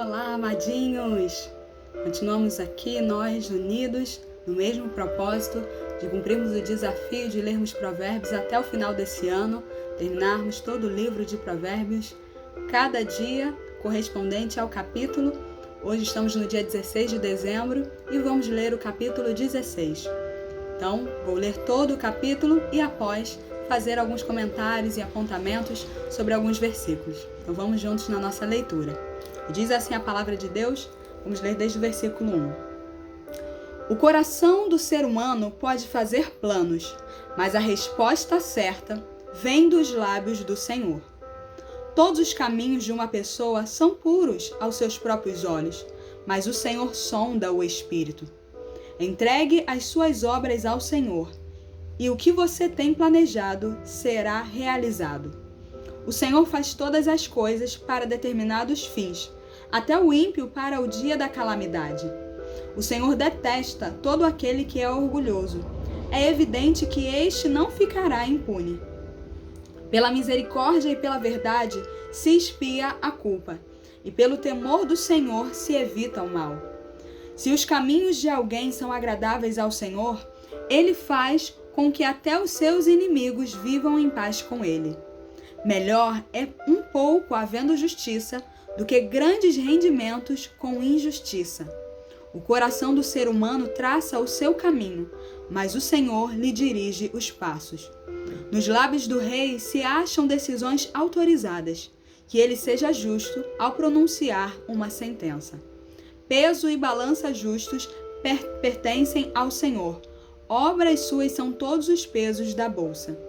Olá, amadinhos! Continuamos aqui, nós unidos, no mesmo propósito de cumprirmos o desafio de lermos Provérbios até o final desse ano, terminarmos todo o livro de Provérbios, cada dia correspondente ao capítulo. Hoje estamos no dia 16 de dezembro e vamos ler o capítulo 16. Então, vou ler todo o capítulo e após fazer alguns comentários e apontamentos sobre alguns versículos. Então vamos juntos na nossa leitura. Diz assim a palavra de Deus, vamos ler desde o versículo 1. O coração do ser humano pode fazer planos, mas a resposta certa vem dos lábios do Senhor. Todos os caminhos de uma pessoa são puros aos seus próprios olhos, mas o Senhor sonda o espírito. Entregue as suas obras ao Senhor, e o que você tem planejado será realizado. O Senhor faz todas as coisas para determinados fins, até o ímpio para o dia da calamidade. O Senhor detesta todo aquele que é orgulhoso. É evidente que este não ficará impune. Pela misericórdia e pela verdade se expia a culpa, e pelo temor do Senhor se evita o mal. Se os caminhos de alguém são agradáveis ao Senhor, Ele faz com que até os seus inimigos vivam em paz com Ele. Melhor é um pouco havendo justiça do que grandes rendimentos com injustiça. O coração do ser humano traça o seu caminho, mas o Senhor lhe dirige os passos. Nos lábios do rei se acham decisões autorizadas, que ele seja justo ao pronunciar uma sentença. Peso e balança justos pertencem ao Senhor. Obras suas são todos os pesos da bolsa.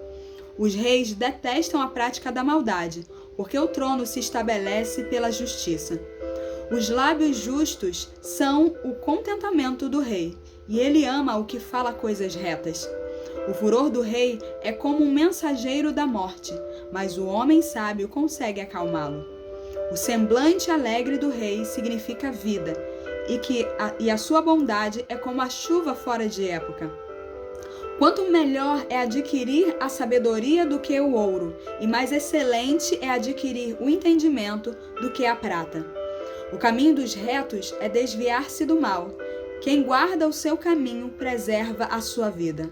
Os reis detestam a prática da maldade, porque o trono se estabelece pela justiça. Os lábios justos são o contentamento do rei, e ele ama o que fala coisas retas. O furor do rei é como um mensageiro da morte, mas o homem sábio consegue acalmá-lo. O semblante alegre do rei significa vida, e a sua bondade é como a chuva fora de época. Quanto melhor é adquirir a sabedoria do que o ouro, e mais excelente é adquirir o entendimento do que a prata. O caminho dos retos é desviar-se do mal. Quem guarda o seu caminho preserva a sua vida.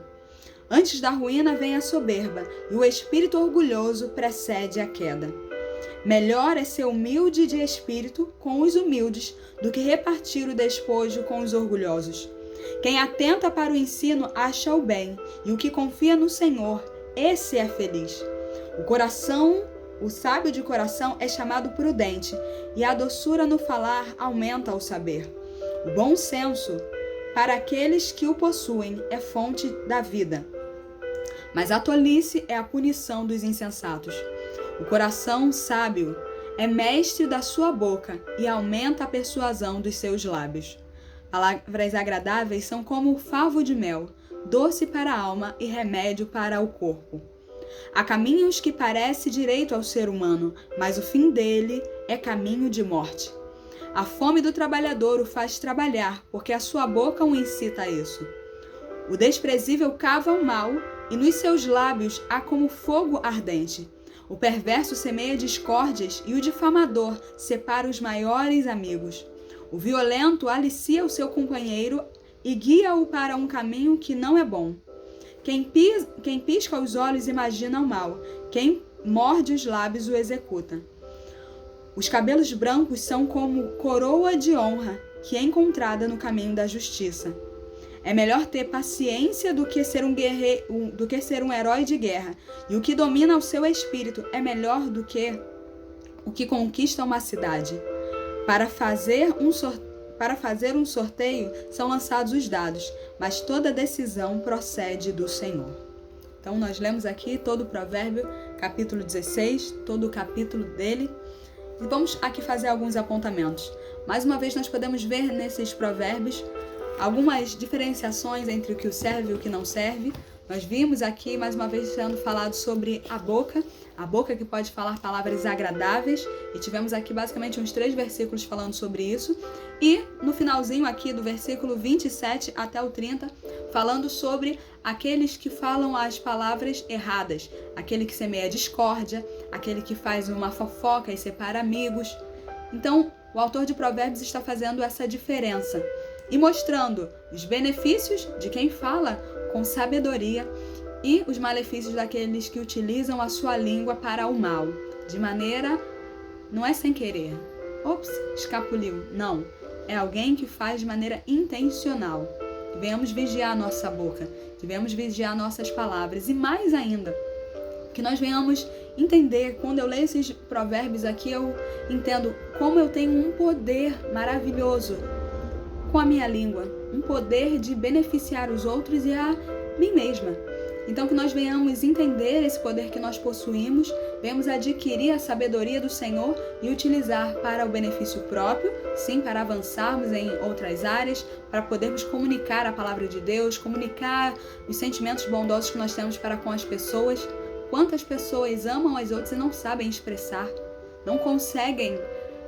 Antes da ruína vem a soberba, e o espírito orgulhoso precede a queda. Melhor é ser humilde de espírito com os humildes do que repartir o despojo com os orgulhosos. Quem atenta para o ensino acha o bem, e o que confia no Senhor, esse é feliz. O sábio de coração é chamado prudente, e a doçura no falar aumenta o saber. O bom senso, para aqueles que o possuem, é fonte da vida. Mas a tolice é a punição dos insensatos. O coração sábio é mestre da sua boca e aumenta a persuasão dos seus lábios. Palavras agradáveis são como o favo de mel, doce para a alma e remédio para o corpo. Há caminhos que parecem direito ao ser humano, mas o fim dele é caminho de morte. A fome do trabalhador o faz trabalhar, porque a sua boca o incita a isso. O desprezível cava o mal, e nos seus lábios há como fogo ardente. O perverso semeia discórdias, e o difamador separa os maiores amigos. O violento alicia o seu companheiro e guia-o para um caminho que não é bom. Quem pisca os olhos imagina o mal, quem morde os lábios o executa. Os cabelos brancos são como coroa de honra que é encontrada no caminho da justiça. É melhor ter paciência do que ser um herói de guerra, e o que domina o seu espírito é melhor do que o que conquista uma cidade. Para fazer um sorteio são lançados os dados, mas toda decisão procede do Senhor. Então nós lemos aqui todo o provérbio, capítulo 16, todo o capítulo dele, e vamos aqui fazer alguns apontamentos. Mais uma vez nós podemos ver nesses provérbios algumas diferenciações entre o que serve e o que não serve. Nós vimos aqui, mais uma vez, sendo falado sobre a boca que pode falar palavras agradáveis, e tivemos aqui basicamente uns 3 versículos falando sobre isso, e no finalzinho aqui do versículo 27 até o 30, falando sobre aqueles que falam as palavras erradas, aquele que semeia discórdia, aquele que faz uma fofoca e separa amigos. Então, o autor de Provérbios está fazendo essa diferença e mostrando os benefícios de quem fala com sabedoria e os malefícios daqueles que utilizam a sua língua para o mal, de maneira, não é sem querer, ops, escapuliu, não, é alguém que faz de maneira intencional. Devemos vigiar a nossa boca, devemos vigiar nossas palavras e mais ainda, que nós venhamos entender, quando eu leio esses provérbios aqui, eu entendo como eu tenho um poder maravilhoso com a minha língua, um poder de beneficiar os outros e a mim mesma. Então que nós venhamos entender esse poder que nós possuímos, venhamos adquirir a sabedoria do Senhor e utilizar para o benefício próprio, sim, para avançarmos em outras áreas, para podermos comunicar a palavra de Deus, comunicar os sentimentos bondosos que nós temos para com as pessoas. Quantas pessoas amam as outras e não sabem expressar, não conseguem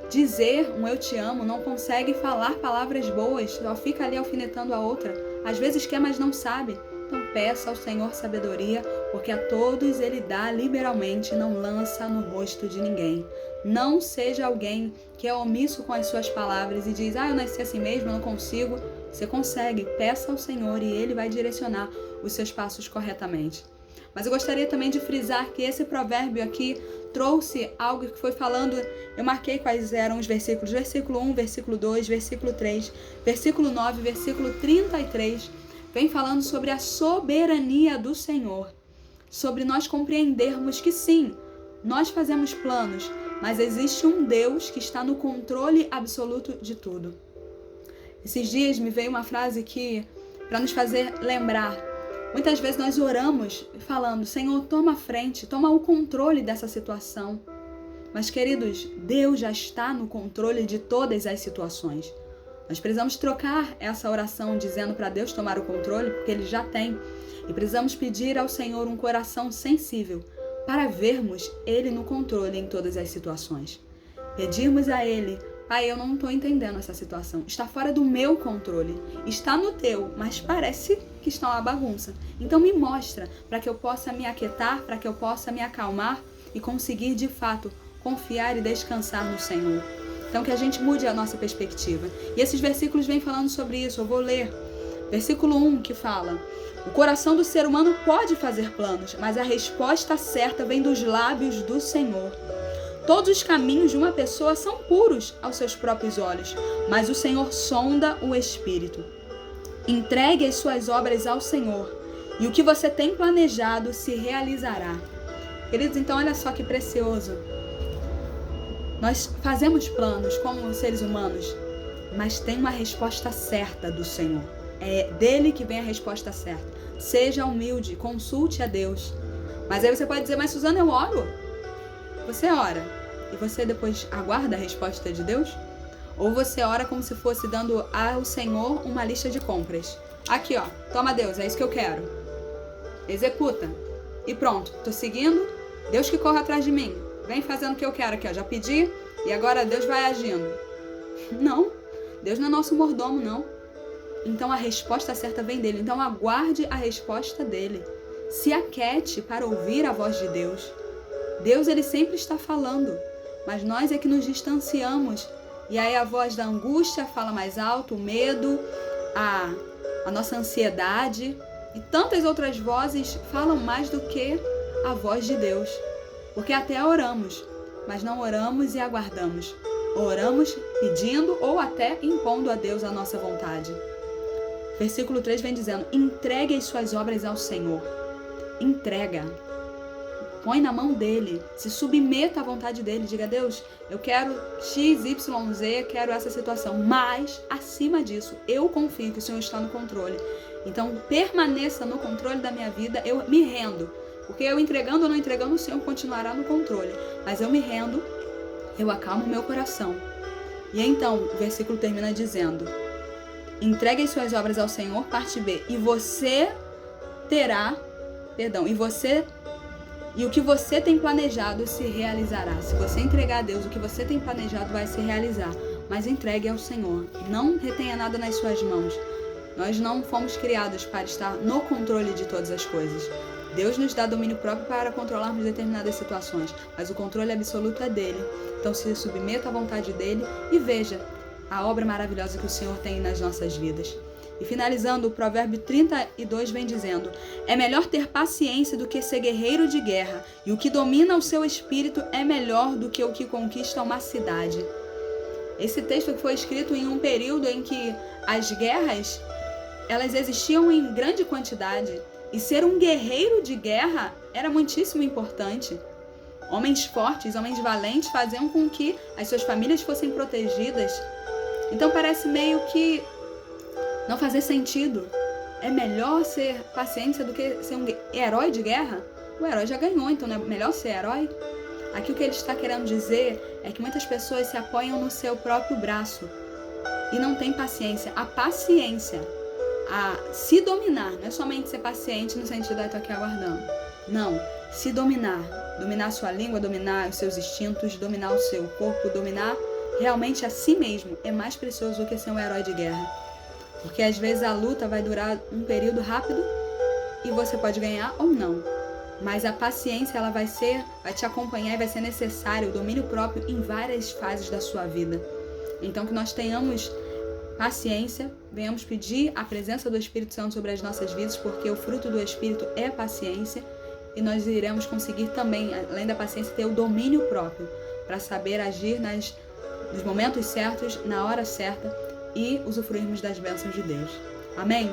dizer um eu te amo, não conseguem falar palavras boas, só fica ali alfinetando a outra. Às vezes quer, mas não sabe. Então peça ao Senhor sabedoria, porque a todos Ele dá liberalmente, não lança no rosto de ninguém. Não seja alguém que é omisso com as suas palavras e diz, eu nasci assim mesmo, eu não consigo. Você consegue, peça ao Senhor e Ele vai direcionar os seus passos corretamente. Mas eu gostaria também de frisar que esse provérbio aqui trouxe algo que foi falando, eu marquei quais eram os versículos, versículo 1, versículo 2, versículo 3, versículo 9, versículo 33, vem falando sobre a soberania do Senhor, sobre nós compreendermos que sim, nós fazemos planos, mas existe um Deus que está no controle absoluto de tudo. Esses dias me veio uma frase que, para nos fazer lembrar, muitas vezes nós oramos falando, Senhor, toma a frente, toma o controle dessa situação. Mas, queridos, Deus já está no controle de todas as situações. Nós precisamos trocar essa oração dizendo para Deus tomar o controle, porque Ele já tem. E precisamos pedir ao Senhor um coração sensível para vermos Ele no controle em todas as situações. Pedirmos a Ele, Pai, eu não estou entendendo essa situação, está fora do meu controle, está no teu, mas parece que está uma bagunça. Então me mostra, para que eu possa me aquietar, para que eu possa me acalmar e conseguir de fato confiar e descansar no Senhor. Então que a gente mude a nossa perspectiva. E esses versículos vêm falando sobre isso, eu vou ler. Versículo 1 que fala, o coração do ser humano pode fazer planos, mas a resposta certa vem dos lábios do Senhor. Todos os caminhos de uma pessoa são puros aos seus próprios olhos, mas o Senhor sonda o espírito. Entregue as suas obras ao Senhor, e o que você tem planejado se realizará. Queridos, então olha só que precioso. Nós fazemos planos como seres humanos, mas tem uma resposta certa do Senhor. É dele que vem a resposta certa. Seja humilde, consulte a Deus. Mas aí você pode dizer, mas Suzana, eu oro. Você ora e você depois aguarda a resposta de Deus? Ou você ora como se fosse dando ao Senhor uma lista de compras. Aqui, ó, toma Deus, é isso que eu quero. Executa. E pronto, tô seguindo, Deus que corre atrás de mim. Vem fazendo o que eu quero aqui, ó, já pedi e agora Deus vai agindo. Não, Deus não é nosso mordomo, não. Então a resposta certa vem dele, então aguarde a resposta dele. Se aquiete para ouvir a voz de Deus. Deus, ele sempre está falando, mas nós é que nos distanciamos. E aí a voz da angústia fala mais alto, o medo, a nossa ansiedade e tantas outras vozes falam mais do que a voz de Deus. Porque até oramos, mas não oramos e aguardamos. Oramos pedindo ou até impondo a Deus a nossa vontade. Versículo 3 vem dizendo, entregue as suas obras ao Senhor. Entrega. Põe na mão dele, se submeta à vontade dele, diga, Deus, eu quero X, Y, Z, quero essa situação, mas acima disso, eu confio que o Senhor está no controle. Então permaneça no controle da minha vida, eu me rendo, porque eu entregando ou não entregando, o Senhor continuará no controle, mas eu me rendo, eu acalmo o meu coração. E então, o versículo termina dizendo, entregue as suas obras ao Senhor, parte B, e o que você tem planejado se realizará. Se você entregar a Deus, o que você tem planejado vai se realizar. Mas entregue ao Senhor. Não retenha nada nas suas mãos. Nós não fomos criados para estar no controle de todas as coisas. Deus nos dá domínio próprio para controlarmos determinadas situações, mas o controle absoluto é dele. Então se submeta à vontade dele e veja a obra maravilhosa que o Senhor tem nas nossas vidas. E finalizando, o provérbio 32 vem dizendo: é melhor ter paciência do que ser guerreiro de guerra, e o que domina o seu espírito é melhor do que o que conquista uma cidade. Esse texto foi escrito em um período em que as guerras elas existiam em grande quantidade, e ser um guerreiro de guerra era muitíssimo importante. Homens fortes, homens valentes faziam com que as suas famílias fossem protegidas. Então parece meio que não fazer sentido. É melhor ser paciência do que ser um herói de guerra? O herói já ganhou, então não é melhor ser herói? Aqui o que ele está querendo dizer é que muitas pessoas se apoiam no seu próprio braço e não têm paciência. A paciência, a se dominar, não é somente ser paciente no sentido de estar aqui aguardando. Não, se dominar. Dominar a sua língua, dominar os seus instintos, dominar o seu corpo, dominar realmente a si mesmo é mais precioso do que ser um herói de guerra. Porque às vezes a luta vai durar um período rápido e você pode ganhar ou não. Mas a paciência ela vai te acompanhar e vai ser necessário o domínio próprio em várias fases da sua vida. Então que nós tenhamos paciência, venhamos pedir a presença do Espírito Santo sobre as nossas vidas, porque o fruto do Espírito é a paciência, e nós iremos conseguir também, além da paciência, ter o domínio próprio para saber agir nos momentos certos, na hora certa, e usufruirmos das bênçãos de Deus. Amém?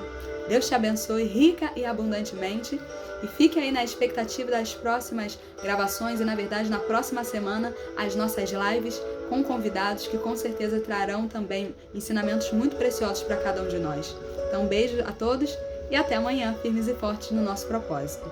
Deus te abençoe rica e abundantemente, e fique aí na expectativa das próximas gravações e, na verdade, na próxima semana, as nossas lives com convidados que com certeza trarão também ensinamentos muito preciosos para cada um de nós. Então, um beijo a todos e até amanhã, firmes e fortes no nosso propósito.